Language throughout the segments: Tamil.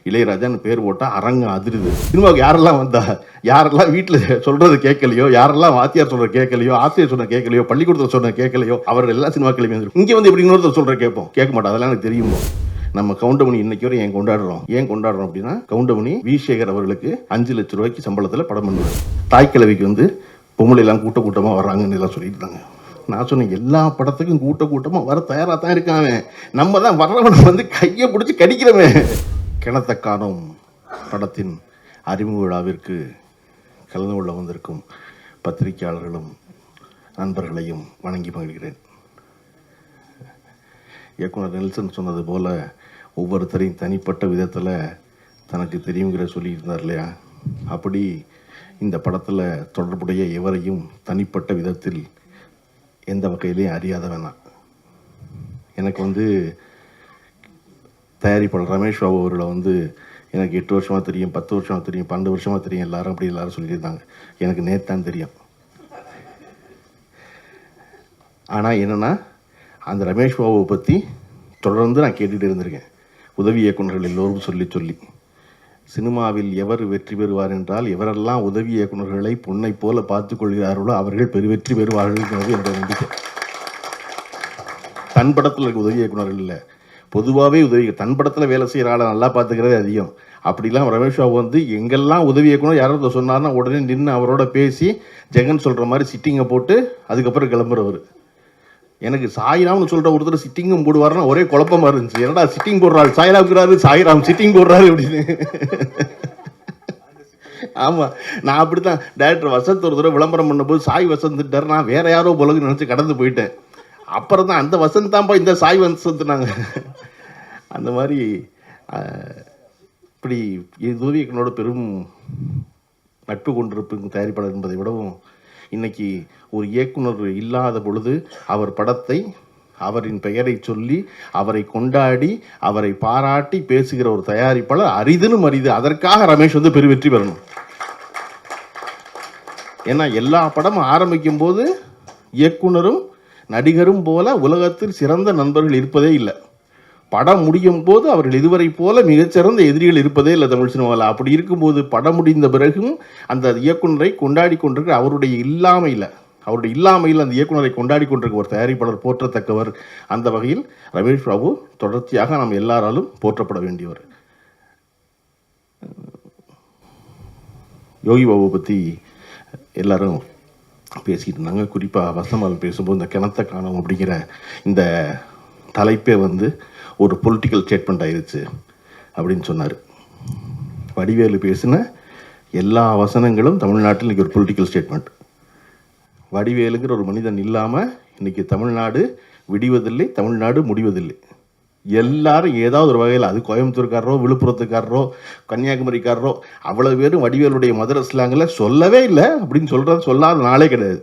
இளையராஜான்னு பேர் போட்டால் அரங்கம் அதிருது. சினிமாவுக்கு யாரெல்லாம் வந்தா, யாரெல்லாம் வீட்டில் சொல்கிறது கேட்கலையோ, யாரெல்லாம் வாத்தியார் சொல்கிற கேட்கலையோ, ஆசிரியர் சொன்ன கேட்கலையோ, பள்ளிக்கூடத்தில் சொன்ன கேட்கலையோ, அவர்கள் எல்லா சினிமாக்களையும் வந்துடும். இங்கே வந்து எப்படி இன்னொருத்தர் சொல்கிற கேட்போம், கேட்க மாட்டோம். அதெல்லாம் எனக்கு தெரியுமோ. நம்ம கவுண்டமணி இன்னைக்கு வரை ஏன் கொண்டாடுறோம் அப்படின்னா, கவுண்டமணி வி சேகர் அவர்களுக்கு 5 லட்சம் ரூபாய்க்கு சம்பளத்தில் படம் பண்ணுவார். தாய்க்கிழவிக்கு வந்து பொம்பளை எல்லாம் கூட்டமாக வர்றாங்கன்னு எல்லாம் சொல்லியிருந்தாங்க. நான் சொன்னேன், எல்லா படத்துக்கும் கூட்டமாக வர தயாராக தான் இருக்காங்க. நம்ம தான் வர்றவனை வந்து கையை பிடிச்சி கடிக்கிறோமே. கிணத்த காணும் படத்தின் அறிமுக விழாவிற்கு கலந்து கொள்ள வந்திருக்கும் பத்திரிகையாளர்களும் நண்பர்களையும் வணங்கி மகிழ்கிறேன். இயக்குனர் நெல்சன் சொன்னது போல ஒவ்வொருத்தரையும் தனிப்பட்ட விதத்தில் தனக்கு தெரியுங்கிற சொல்லியிருந்தார் இல்லையா, அப்படி இந்த படத்தில் தொடர்புடைய எவரையும் தனிப்பட்ட விதத்தில் எந்த வகையிலையும் அறியாத வேணாம். எனக்கு வந்து தயாரிப்பாளர் ரமேஷ் பாபு அவர்களை வந்து எனக்கு 8 வருஷமாக தெரியும், 10 வருஷமாக தெரியும், 12 வருஷமாக தெரியும், எல்லாரும் சொல்லியிருந்தாங்க. எனக்கு நேத்தான் தெரியும். ஆனால் என்னென்னா, அந்த ரமேஷ் பாபுவை பற்றி தொடர்ந்து நான் கேட்டுகிட்டு இருந்திருக்கேன். உதவி இயக்குநர்கள் எல்லோரும் சொல்லி சினிமாவில் எவர் வெற்றி பெறுவார் என்றால், எவரெல்லாம் உதவி இயக்குநர்களை பொன்னை போல பார்த்து கொள்கிறார்களோ அவர்கள் பெருவெற்றி பெறுவார்கள் என்ற நம்பிக்கை. தன் படத்தில் இருக்க உதவி இயக்குநர்கள் இல்லை, பொதுவாகவே உதவி தன் படத்தில் வேலை செய்கிற ஆளை நல்லா பார்த்துக்கிறதே அதிகம். அப்படிலாம் ரமேஷ் பாபு வந்து எங்கெல்லாம் உதவி இயக்குனர் யாராவது சொன்னார்னா உடனே நின்று அவரோட பேசி ஜெகன் சொல்கிற மாதிரி சிட்டிங்கை போட்டு அதுக்கப்புறம் கிளம்புறவர். எனக்கு சாய்ராம்னு சொல்கிற ஒருத்தர் சிட்டிங்கும் போடுவார்னா ஒரே குழப்பமாக இருந்துச்சு. என்னடா சிட்டிங் போடுறாரு, சாய்ராம்ங்கிறாரு, சாய்ராம் சிட்டிங் போடுறாரு அப்படின்னு. ஆமாம், நான் அப்படி தான் டேரக்டர் வசந்த் ஒரு தடவை விளம்பரம் பண்ணும்போது சாய் வசந்த்ட்டார், நான் வேற யாரோ போலன்னு நினச்சி கடந்து போயிட்டேன். அப்புறம் தான் அந்த வசந்த் தான்ப்பா இந்த சாய் வசந்த்னாங்க. அந்த மாதிரி இப்படி உதவி இயக்குனரோட பெரும் நட்பு கொண்டிருக்கும் தயாரிப்பாளர் என்பதை விடவும், இன்னைக்கு ஒரு இயக்குனர் இல்லாத பொழுது அவர் படத்தை அவரின் பெயரை சொல்லி அவரை கொண்டாடி அவரை பாராட்டி பேசுகிற ஒரு தயாரிப்பாளர் அரிதுன்னு அரிது. அதற்காக ரமேஷ் வந்து பெருவெற்றி பெறணும். ஏன்னா எல்லா படமும் ஆரம்பிக்கும் போது இயக்குனரும் நடிகரும் போல உலகத்தில் சிறந்த நண்பர்கள் இருப்பதே இல்லை. படம் முடியும் போது அவர்கள் இதுவரை போல மிகச்சிறந்த எதிரிகள் இருப்பதே இல்லை தமிழ் சினிமாவில். அப்படி இருக்கும்போது படம் முடிந்த பிறகும் அந்த இயக்குனரை கொண்டாடி கொண்டிருக்கிற அவருடைய இல்லாமையில் அந்த இயக்குனரை கொண்டாடி கொண்டிருக்க ஒரு தயாரிப்பாளர் போற்றத்தக்கவர். அந்த வகையில் ரமேஷ் பாபு தொடர்ச்சியாக நாம் எல்லாராலும் போற்றப்பட வேண்டியவர். யோகி பாபு பற்றி எல்லாரும் பேசிக்கிட்டு இருந்தாங்க. குறிப்பாக வசமால் பேசும்போது இந்த கிணத்த காணும் அப்படிங்கிற இந்த தலைப்பே வந்து ஒரு பொலிட்டிக்கல் ஸ்டேட்மெண்ட் ஆயிடுச்சு அப்படின்னு சொன்னார். வடிவேலு பேசின எல்லா வசனங்களும் தமிழ்நாட்டில் இன்றைக்கி ஒரு பொலிட்டிக்கல் ஸ்டேட்மெண்ட். வடிவேலுங்கிற ஒரு மனிதன் இல்லாமல் இன்றைக்கி தமிழ்நாடு விடிவதில்லை, தமிழ்நாடு முடிவதில்லை. எல்லாரும் ஏதாவது ஒரு வகையில், அது கோயம்புத்தூர்காரரோ விழுப்புரத்துக்காரரோ கன்னியாகுமரிக்காரரோ அவ்வளோ பேரும் வடிவேலுடைய மதுரை ஸ்லாங்கில் சொல்லவே இல்லை அப்படின்னு சொல்லாத நாளே கிடையாது.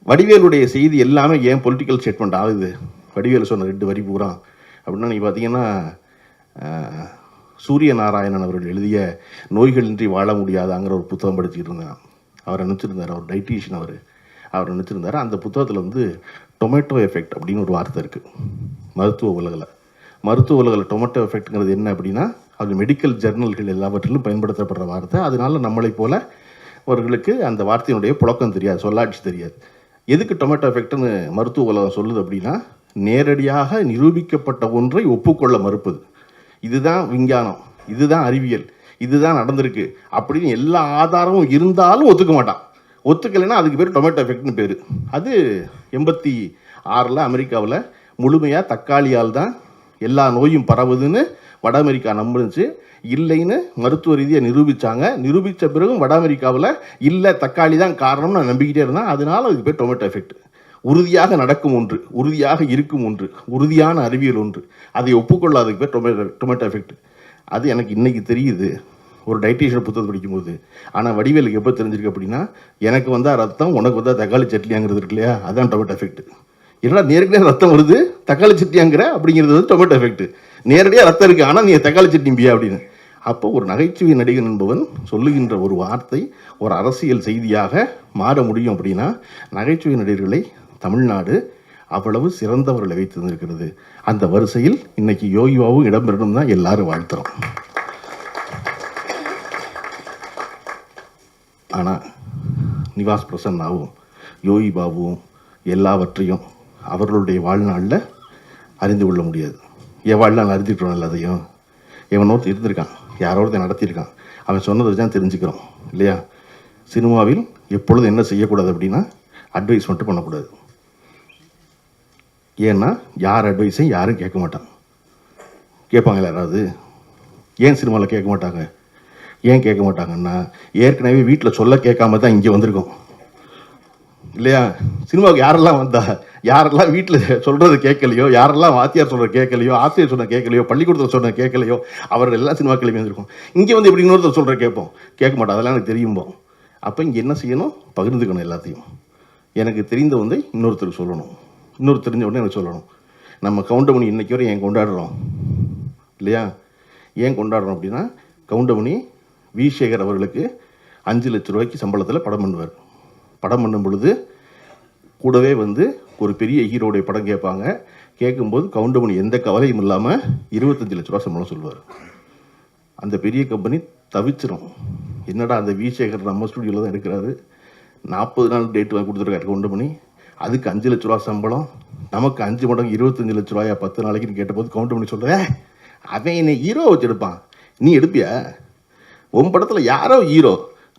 வடிவேலுடைய செய்தி எல்லாமே ஏன் பொலிட்டிக்கல் ஸ்டேட்மெண்ட் ஆகுது? வடிவேலு சொன்ன 2 வரி பூரா அப்படின்னா, நீங்கள் பார்த்தீங்கன்னா சூரிய நாராயணன் அவர்கள் எழுதிய நோய்களின்றி வாழ முடியாதாங்கிற ஒரு புத்தகம் படிச்சுக்கிட்டு இருந்தேன். அவர் நினச்சிருந்தார், அவர் டைட்டீஷியன், அவர் நினச்சிருந்தார். அந்த புத்தகத்தில் வந்து டொமேட்டோ எஃபெக்ட் அப்படின்னு ஒரு வார்த்தை இருக்குது. மருத்துவ உலகில் டொமேட்டோ எஃபெக்ட்ங்கிறது என்ன அப்படின்னா, அது மெடிக்கல் ஜர்னல்கள் எல்லாவற்றிலும் பயன்படுத்தப்படுற வார்த்தை. அதனால நம்மளை போல அவர்களுக்கு அந்த வார்த்தையினுடைய புழக்கம் தெரியாது, சொல்லாட்சி தெரியாது. எதுக்கு டொமேட்டோ எஃபெக்ட்னு மருத்துவ உலகம் சொல்லுது அப்படின்னா, நேரடியாக நிரூபிக்கப்பட்ட ஒன்றை ஒப்புக்கொள்ள மறுப்பது. இதுதான் விஞ்ஞானம், இதுதான் அறிவியல், இதுதான் நடந்திருக்கு அப்படின்னு எல்லா ஆதாரமும் இருந்தாலும் ஒத்துக்க மாட்டான். ஒத்துக்கலைன்னா அதுக்கு பேர் டொமேட்டோ எஃபெக்ட்னு பேர். அது 86 அமெரிக்காவில் முழுமையாக தக்காளியால் தான் எல்லா நோயும் பரவுதுன்னு வட அமெரிக்கா நம்புச்சு. இல்லைன்னு மருத்துவ ரீதியாக நிரூபித்த பிறகும் வட அமெரிக்காவில் இல்லை தக்காளி தான் காரணம்னு நான் நம்பிக்கிட்டே இருந்தேன். அதனால அதுக்கு பேர் டொமேட்டோ எஃபெக்ட். உறுதியாக நடக்கும் ஒன்று, உறுதியாக இருக்கும் ஒன்று, உறுதியான அறிவியல் ஒன்று, அதை ஒப்புக்கொள்ளாததுக்கு பேர் டொமேட்டோ எஃபெக்ட். அது எனக்கு இன்னைக்கு தெரியுது ஒரு டைட்டீஷியன் புத்தகத்தை படிக்கும்போது. ஆனால் வடிவேலுக்கு எப்போ தெரிஞ்சிருக்கு அப்படின்னா, எனக்கு வந்தால் ரத்தம், உனக்கு வந்தால் தக்காளி சட்னியாங்கிறது இருக்கு இல்லையா, அதுதான் டொமேட்டோ எஃபெக்ட். ஏன்னா நேரடியாக ரத்தம் வருது, தக்காளி சட்னியாங்கிற அப்படிங்கிறது வந்து டொமேட்டோ எஃபெக்ட். நேரடியாக ரத்தம் இருக்குது, ஆனால் நீ தக்காளி சட்னிம்பியா அப்படின்னு. அப்போ ஒரு நகைச்சுவை நடிகன் என்பவன் சொல்லுகின்ற ஒரு வார்த்தை ஒரு அரசியல் செய்தியாக மாற முடியும் அப்படின்னா, நகைச்சுவை நடிகர்களை தமிழ்நாடு அவ்வளவு சிறந்தவர்களை வைத்திருந்திருக்கிறது. அந்த வரிசையில் இன்னைக்கு யோகி பாபு இடம்பெறணும் தான் எல்லாரும் வாழ்த்துறோம். ஆனால் நிவாஸ் பிரசன்னாவும் யோகி பாபுவும் எல்லாவற்றையும் அவர்களுடைய வாழ்நாளில் அறிந்து கொள்ள முடியாது. என் வாழ்நாள் அறிஞ்சிட்டோம் எல்லாத்தையும். எவனோருத்தர் இருந்திருக்கான், யாரோருத்தர் நடத்தியிருக்கான், அவன் சொன்னதை தான் தெரிஞ்சுக்கிறோம் இல்லையா? சினிமாவில் எப்பொழுதும் என்ன செய்யக்கூடாது அப்படின்னா அட்வைஸ் மட்டும் பண்ணக்கூடாது. ஏன்னா யார் அட்வைஸையும் யாரும் கேட்க மாட்டான். கேட்பாங்களா யாராவது? ஏன் சினிமாவில் கேட்க மாட்டாங்க? ஏன் கேட்க மாட்டாங்கன்னா ஏற்கனவே வீட்டில் சொல்ல கேட்காம தான் இங்கே வந்திருக்கோம் இல்லையா? சினிமாவுக்கு யாரெல்லாம் வந்தா, யாரெல்லாம் வீட்டில் சொல்கிறது கேட்கலையோ, யாரெல்லாம் வாத்தியார் சொல்கிற கேட்கலையோ, ஆசிரியர் சொன்ன கேட்கலையோ, பள்ளிக்கூடத்தில் சொன்ன கேட்கலையோ, அவர்கள் எல்லாம் சினிமா கிளம்பி வந்திருக்கோம். இங்கே வந்து எப்படி இன்னொருத்தர் சொல்கிற கேட்போம்? கேட்க மாட்டோம். அதெல்லாம் எனக்கு தெரியும்போம். அப்போ இங்கே என்ன செய்யணும்? பகிர்ந்துக்கணும் எல்லாத்தையும். எனக்கு தெரிந்த வந்து இன்னொருத்தருக்கு சொல்லணும், இன்னொரு தெரிஞ்ச உடனே எனக்கு சொல்லணும். நம்ம கவுண்டமணி இன்றைக்கி வரை ஏன் கொண்டாடுறோம் இல்லையா? ஏன் கொண்டாடுறோம் அப்படின்னா, கவுண்டமணி வி சேகர் அவர்களுக்கு 5 லட்ச ரூபாய்க்கு சம்பளத்தில் படம் பண்ணுவார். படம் பண்ணும் பொழுது கூடவே வந்து ஒரு பெரிய ஹீரோடைய படம் கேட்பாங்க. கேட்கும்போது கவுண்டமணி எந்த கவலையும் இல்லாமல் 25 லட்ச ரூபா சம்பளம் சொல்லுவார். அந்த பெரிய கம்பெனி தவிச்சிரும். என்னடா அந்த வி சேகர் நம்ம ஸ்டுடியோவில் தான் எடுக்கிறாரு, 40 நாள் டேட் வாங்கி கொடுத்துருக்காரு கவுண்டமணி, அதுக்கு 5 லட்ச ரூபா சம்பளம், நமக்கு 5 மடங்கு 25 லட்ச ரூபாயா 10 நாளைக்குன்னு கேட்டபோது கவுண்டமணி சொல்கிறேன், அவன் என்னை ஹீரோ வச்சு எடுப்பான், நீ எடுப்பியா? உன் படத்தில் யாரோ ஹீரோ,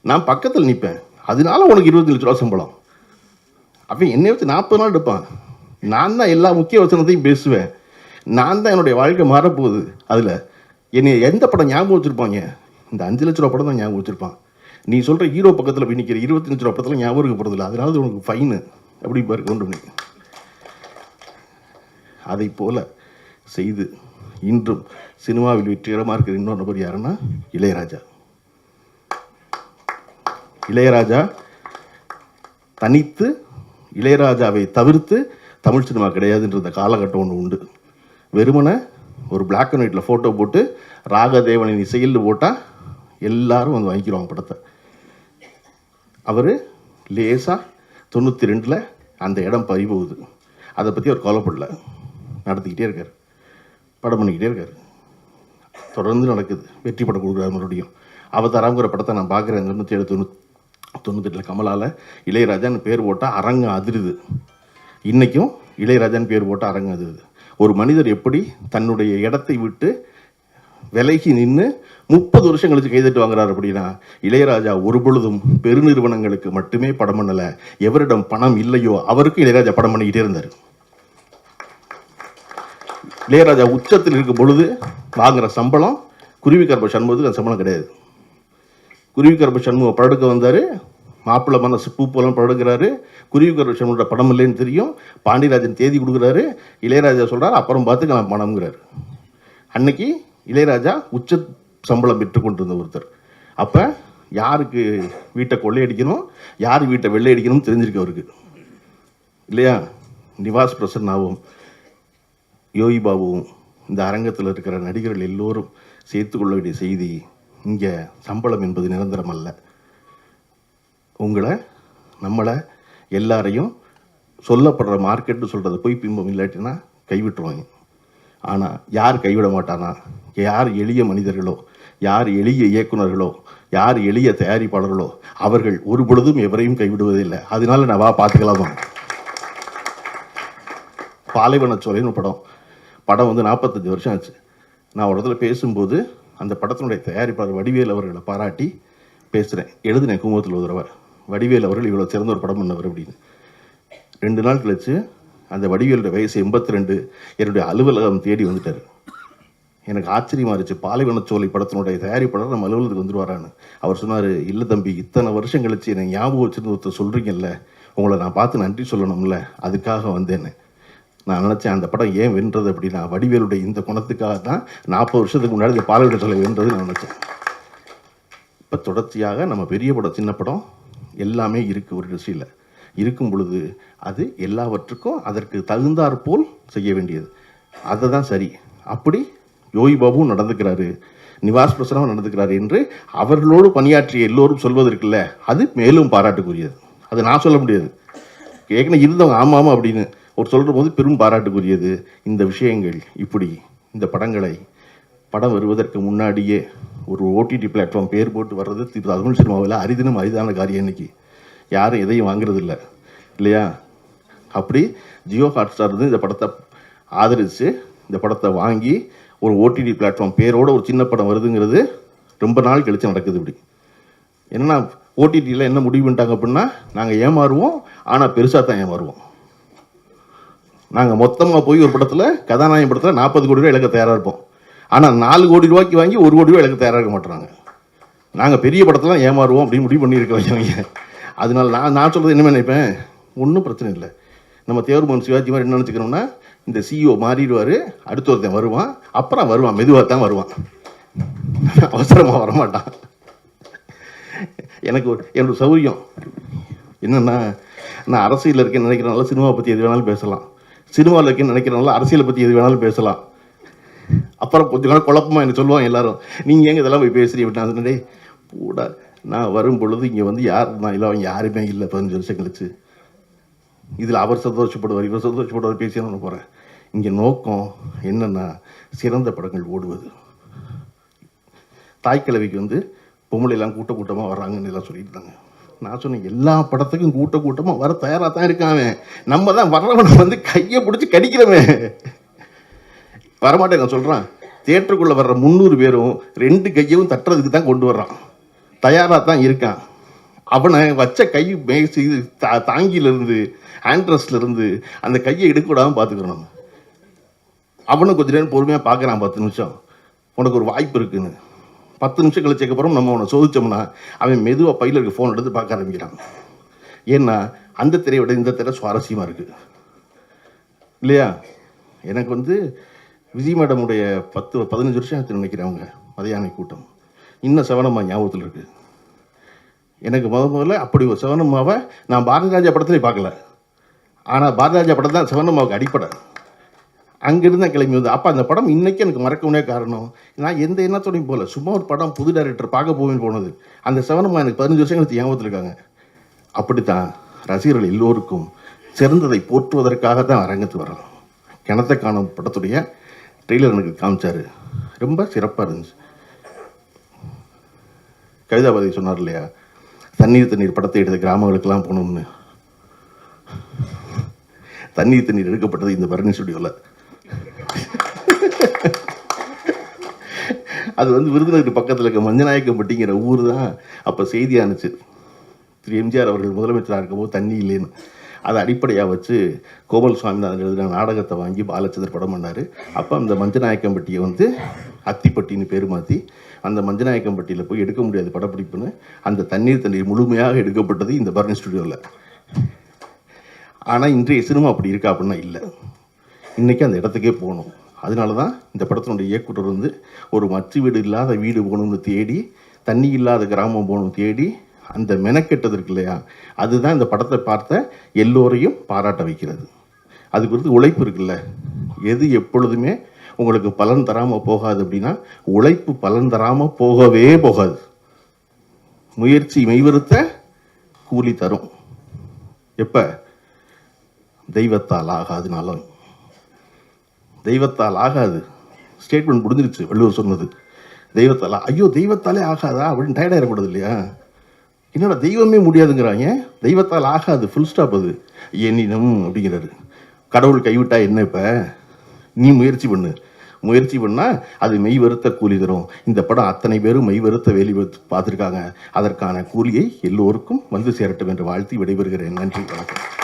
நான் பக்கத்தில் நிற்பேன், அதனால உனக்கு 25 லட்ச ரூபா சம்பளம். அவன் என்னை வச்சு 40 நாள் எடுப்பான். நான் தான் எல்லா முக்கிய வசனத்தையும் பேசுவேன். நான் தான் என்னுடைய வாழ்க்கை மாறப்போகுது. அதில் என்னை எந்த படம் ஞாபகம் வச்சுருப்பாங்க? இந்த 5 லட்ச ரூபா படம் தான் ஞாபகம் வச்சுருப்பான். நீ சொல்கிற ஹீரோ பக்கத்தில் போய் நிற்கிற 25 லட்ச ரூபா படத்தில் ஞாபகம் இருக்க போகிறதில்ல, அதனால உனக்கு ஃபைனு அப்படி பாரு கவுண்டமணி. அதை போல் செய்து இன்றும் சினிமாவில் வெற்றிகரமாக இருக்கிற இன்னொரு நபர் யாருன்னா இளையராஜா. இளையராஜா தனித்து, இளையராஜாவை தவிர்த்து தமிழ் சினிமா கிடையாதுன்ற காலகட்டம் ஒன்று உண்டு. வெறுமனை ஒரு பிளாக் அண்ட் ஒயிட்டில் ஃபோட்டோ போட்டு ராகதேவனின் இசையில் போட்டால் எல்லாரும் வந்து வாங்கிக்கிறோம் படத்தை. அவர் லேசாக 92 அந்த இடம் பறிபோகுது. அதை பற்றி அவர் கவலைப்படல, நடத்திக்கிட்டே இருக்கார், படம் பண்ணிக்கிட்டே இருக்கார், தொடர்ந்து நடக்குது. வெற்றி படம் கொடுக்குறாரு. மறுபடியும் அவதாரங்கிற படத்தை நான் பார்க்குறேன். 97-98 கமலால் இளையராஜான்னு பேர் போட்டால் அரங்கம் அதிருது. இன்றைக்கும் இளையராஜான்னு பேர் போட்டால் அரங்கம் அதிருது. ஒரு மனிதர் எப்படி தன்னுடைய இடத்தை விட்டு விலகி நின்று 30 வருஷம் கழிச்சு கைதட்டு வாங்குறாரு அப்படின்னா, இளையராஜா ஒரு பொழுதும் பெருநிறுவனங்களுக்கு மட்டுமே படம் பண்ணலை. எவரிடம் பணம் இல்லையோ அவருக்கும் இளையராஜா படம் பண்ணிக்கிட்டே இருந்தார். இளையராஜா உச்சத்தில் இருக்கும் பொழுது வாங்குற சம்பளம் குருவிகர்ப சண்முகத்துக்கு அந்த சம்பளம் கிடையாது. குருவிகர்ப சண்முகம் படுக்க வந்தார், மாப்பிள்ளை மனசு பூ போலாம் படுக்கிறாரு. குருவிகர்ப சண்முக படம் இல்லைன்னு தெரியும். பாண்டியராஜன் தேதி கொடுக்குறாரு. இளையராஜா சொல்கிறார் அப்புறம் பார்த்துக்கலாம் பணம்ங்கிறார். அன்னைக்கு இளையராஜா உச்ச சம்பளம் பெற்று கொண்டிருந்த ஒருத்தர். அப்போ யாருக்கு வீட்டை கொள்ளையடிக்கணும், யார் வீட்டை வெள்ளை அடிக்கணும்னு தெரிஞ்சிருக்கு அவருக்கு இல்லையா? நிவாஸ் பிரசன்னாவும் யோகி பாபுவும் இந்த அரங்கத்தில் இருக்கிற நடிகர்கள் எல்லோரும் சேர்த்து கொள்ள வேண்டிய செய்தி, இங்கே சம்பளம் என்பது நிரந்தரம் அல்ல. உங்களை, நம்மளை, எல்லாரையும் சொல்லப்படுற மார்க்கெட்டு சொல்கிறத போய் பிம்பம் இல்லாட்டினா கைவிட்டுருவாங்க. ஆனால் யார் கைவிட மாட்டானா? யார் எளிய மனிதர்களோ, யார் எளிய இயக்குநர்களோ, யார் எளிய தயாரிப்பாளர்களோ அவர்கள் ஒரு பொழுதும் எவரையும் கைவிடுவதில்லை. அதனால நான் பார்த்துக்கலாமா? பாலைவனச்சோலைன்னு படம் வந்து 45 வருஷம் ஆச்சு. நான் ஒரு இடத்துல பேசும்போது அந்த படத்தினுடைய தயாரிப்பாளர் வடிவேல் அவர்களை பாராட்டி பேசுகிறேன். எழுதுனேன் குமுகத்தில் ஒரு தடவை, வடிவேல் அவர்கள் இவ்வளோ சிறந்த ஒரு படம் பண்ணவர் அப்படின்னு. 2 நாள் கழிச்சு அந்த வடிவேலுடைய வயசு 82, என்னுடைய அலுவலகம் தேடி வந்துட்டார். எனக்கு ஆச்சரியமாக இருந்துச்சு. பாலைவனச்சோலை படத்தினுடைய தயாரிப்பாளர் நம்ம அலுவலகத்துக்கு வந்துடுவாரான்னு. அவர் சொன்னார், இல்லை தம்பி, இத்தனை வருஷம் கழிச்சு என்னை ஞாபகம் வச்சுருந்து ஒருத்தர் சொல்கிறீங்கல்ல, உங்களை நான் பார்த்து நன்றி சொல்லணும்ல, அதுக்காக வந்தேன்னு. நான் நினச்சேன் அந்த படம் ஏன் வென்றது அப்படின்னா வடிவேலுடைய இந்த குணத்துக்காக தான் 40 வருஷத்துக்கு முன்னாடி இந்த பாலைவனச்சோலை வென்றது நான் நினச்சேன். இப்போ தொடர்ச்சியாக நம்ம பெரிய படம் சின்ன படம் எல்லாமே இருக்குது ஒரு இண்டஸ்ட்ரியில். இருக்கும் பொழுது அது எல்லாவற்றுக்கும் அதற்கு தகுந்தாற்போல் செய்ய வேண்டியது, அதை தான் சரி. அப்படி யோகி பாபுவும் நடந்துக்கிறாரு, நிவாஸ் பிரசன்னாவும் நடந்துக்கிறாரு என்று அவர்களோடு பணியாற்றிய எல்லோரும் சொல்வதற்கில்ல, அது மேலும் பாராட்டுக்குரியது. அது நான் சொல்ல முடியாது, ஏற்கனவே இருந்தவங்க ஆமாம் அப்படின்னு ஒரு சொல்கிற போது பெரும் பாராட்டுக்குரியது. இந்த விஷயங்கள் இப்படி இந்த படம் வருவதற்கு முன்னாடியே ஒரு ஓடிடி பிளாட்ஃபார்ம் பேர் போட்டு வர்றது தமிழ் சினிமாவில் அரிதினும் அரிதான காரியம் இன்னைக்கு. யாரும் எதையும் வாங்குறது இல்லை இல்லையா? அப்படி ஜியோ ஹாட்ஸ்டார் வந்து இந்த படத்தை ஆதரித்து இந்த படத்தை வாங்கி ஒரு ஓடிடி பிளாட்ஃபார்ம் பேரோட ஒரு சின்ன படம் வருதுங்கிறது ரொம்ப நாள் கழித்து நடக்குது. இப்படி என்னன்னா ஓடிடியில் என்ன முடிவு பண்ணிட்டாங்க அப்படின்னா, நாங்கள் ஏமாறுவோம், ஆனால் பெருசாக தான் ஏமாறுவோம். நாங்கள் மொத்தமாக போய் ஒரு படத்தில் கதாநாயகன் படத்தில் 40 கோடி ரூபாய் இழக்க தயாராக இருப்போம். ஆனால் 4 கோடி ரூபாய்க்கு வாங்கி 1 கோடி ரூபாய் இழக்க தயாராக இருக்க மாட்டுறாங்க. நாங்கள் பெரிய படத்தில் ஏமாறுவோம் அப்படின்னு முடிவு பண்ணியிருக்க வைக்கிறவங்க. அதனால நான் சொல்கிறது என்ன நினைப்பேன், ஒன்றும் பிரச்சனை இல்லை. நம்ம தேவர்மன் சிவாஜி மாதிரி என்ன நினச்சிக்கிறோம்னா, இந்த சிஇஓ மாறிடுவார், அடுத்த ஒருத்தன் வருவான், அப்புறம் வருவான், மெதுவாக தான் வருவான், அவசரமாக வரமாட்டான். எனக்கு என்னோட சௌரியம் என்னென்னா, நான் அரசியலில் இருக்கேன்னு நினைக்கிறனால சினிமாவை பற்றி எது வேணாலும் பேசலாம், சினிமாவில் இருக்கேன்னு நினைக்கிறனால அரசியலை பற்றி எது வேணாலும் பேசலாம். அப்புறம் கொஞ்சம் நாள் குழப்பமாக என்ன சொல்லுவாங்க எல்லாரும், நீங்கள் ஏங்க இதெல்லாம் போய் பேசுறீங்க விட்டாங்க. கூட நான் வரும் பொழுது இங்கே வந்து யார் நான் இல்லை, அவங்க யாருமே இல்லை. 15 வருஷம் கழிச்சு இதில் அவர் சந்தோஷப்படுவார், இவர் சந்தோஷப்படுவார் பேசி நான் போகிறேன். இங்கே நோக்கம் என்னென்னா, சிறந்த படங்கள் ஓடுவது. தாய்க்கிழவிக்கு வந்து பொம்பளைலாம் கூட்டமாக வர்றாங்கன்னு எல்லாம் சொல்லிட்டு இருந்தாங்க. நான் சொன்னேன், எல்லா படத்துக்கும் கூட்டமாக வர தயாராக தான் இருக்காங்க. நம்ம தான் வர்றவனை வந்து கையை பிடிச்சி கடிக்கிறவன் வரமாட்டேன். நான் சொல்கிறேன், தியேட்டருக்குள்ளே வர்ற 300 பேரும் 2 கையவும் தட்டுறதுக்கு தான் கொண்டு வர்றான், தயாராக தான் இருக்கான். அவனை வச்ச கை மேசி தாங்கியிலேருந்து ஆண்ட்ரஸ்லேருந்து அந்த கையை எடுக்க விடாமல் பார்த்துக்கிறோம். நம்ம அவனும் கொஞ்சம் நேரம் பொறுமையாக பார்க்குறான். 10 நிமிஷம் உனக்கு ஒரு வாய்ப்பு இருக்குன்னு. 10 நிமிஷம் கழிச்சக்கப்புறம் நம்ம அவனை சோதிச்சோம்னா அவன் மெதுவாக பையில் இருக்க ஃபோன் எடுத்து பார்க்க ஆரம்பிக்கிறான். ஏன்னா அந்த திரையை விட இந்த திரை சுவாரஸ்யமாக இருக்குது இல்லையா? எனக்கு வந்து விஜய் மேடமுடைய 10-15 வருஷம் ஆச்சு நினைக்கிறவங்க மதியான கூட்டம் இன்னும் சவனம்மா ஞாபகத்தில் இருக்குது. எனக்கு முதல்ல அப்படி ஒரு சவனம்மாவை நான் பாரதி ராஜா படத்துலேயே பார்க்கல. ஆனால் பாரதி ராஜா படம் தான் சவனம்மாவுக்கு அடிப்படை. அங்கிருந்து தான் கிளம்பி வந்து அப்போ அந்த படம் இன்றைக்கி எனக்கு மறக்கவே காரணம், நான் எந்த எண்ணத்தோடையும் போகல, சும்மா ஒரு படம் புது டைரக்டர் பார்க்க போவேன்னு போனது. அந்த சவனம்மா எனக்கு 15 வருஷம் கழிச்சு ஞாபகத்தில் இருக்காங்க. அப்படித்தான் ரசிகர்கள் எல்லோருக்கும் சிறந்ததை போற்றுவதற்காக தான் அரங்கத்து வரோம். கிணத்தை காணும் படத்துடைய ட்ரெய்லர் எனக்கு காமிச்சார், ரொம்ப சிறப்பாக இருந்துச்சு. கவிதாபதி சொன்னார் இல்லையா, தண்ணீர் படத்தை எடுத்த கிராமங்களுக்கெல்லாம் போகணும்னு. தண்ணீர் எடுக்கப்பட்டது இந்த பரணி ஸ்டுடியோவில். அது வந்து விருதுநகர் பக்கத்தில் இருக்க மஞ்சநாயக்கம்பட்டிங்கிற ஊர் தான் அப்போ செய்தியானுச்சு. திரு எம்ஜிஆர் அவர்கள் முதலமைச்சராக இருக்கும்போது தண்ணி இல்லைன்னு அதை அடிப்படையாக வச்சு கோமல் சுவாமிநாதன் எழுதின நாடகத்தை வாங்கி பாலச்சந்தர் படம் பண்ணார். அப்போ அந்த மஞ்சநாயக்கம்பட்டியை வந்து அத்திப்பட்டின்னு பேர் மாற்றி அந்த மஞ்சநாயக்கம்பட்டியில் போய் எடுக்க முடியாது படப்பிடிப்புன்னு அந்த தண்ணீர் முழுமையாக எடுக்கப்பட்டது இந்த பரணி ஸ்டுடியோவில். ஆனால் இன்றைய சினிமா அப்படி இருக்கா அப்படின்னா இல்லை. இன்றைக்கி அந்த இடத்துக்கே போகணும். அதனால தான் இந்த படத்தினுடைய இயக்குனர் வந்து ஒரு மற்ற வீடு இல்லாத வீடு போகணும்னு தேடி, தண்ணி இல்லாத கிராமம் போகணும் தேடி அந்த மெனக்கெட்டது இருக்கு இல்லையா, அதுதான் இந்த படத்தை பார்த்த எல்லோரையும் பாராட்ட வைக்கிறது. அது குறித்து உழைப்பு இருக்குல்ல, எது எப்பொழுதுமே உங்களுக்கு பலன் தராமல் போகாது அப்படின்னா உழைப்பு பலன் தராமல் போகவே போகாது. முயற்சி மெய்வருத்த கூலி தரும். எப்போ? தெய்வத்தால் ஆகாதுனாலும். தெய்வத்தால் ஆகாது ஸ்டேட்மெண்ட் முடிஞ்சிருச்சு. வள்ளுவர் சொன்னது தெய்வத்தால். ஐயோ தெய்வத்தாலே ஆகாதா அப்படின்னு டயர்டாயிடக்கூடாது இல்லையா? என்னடா தெய்வமே முடியாதுங்கிறாங்க, தெய்வத்தால் ஆகாது, ஃபுல் ஸ்டாப். அது எண்ணினும் அப்படிங்கிறாரு. கடவுள் கைவிட்டா என்ன? இப்போ நீ முயற்சி பண்ணு, முயற்சி பண்ணால் அது மெய் வருத்த கூலி தரும். இந்த படம் அத்தனை பேரும் மெய் வருத்த வேலி பார்த்துருக்காங்க. அதற்கான கூலியை எல்லோருக்கும் வந்து சேரட்டும் என்று வாழ்த்தி விடைபெறுகிறேன். நன்றி, வணக்கம்.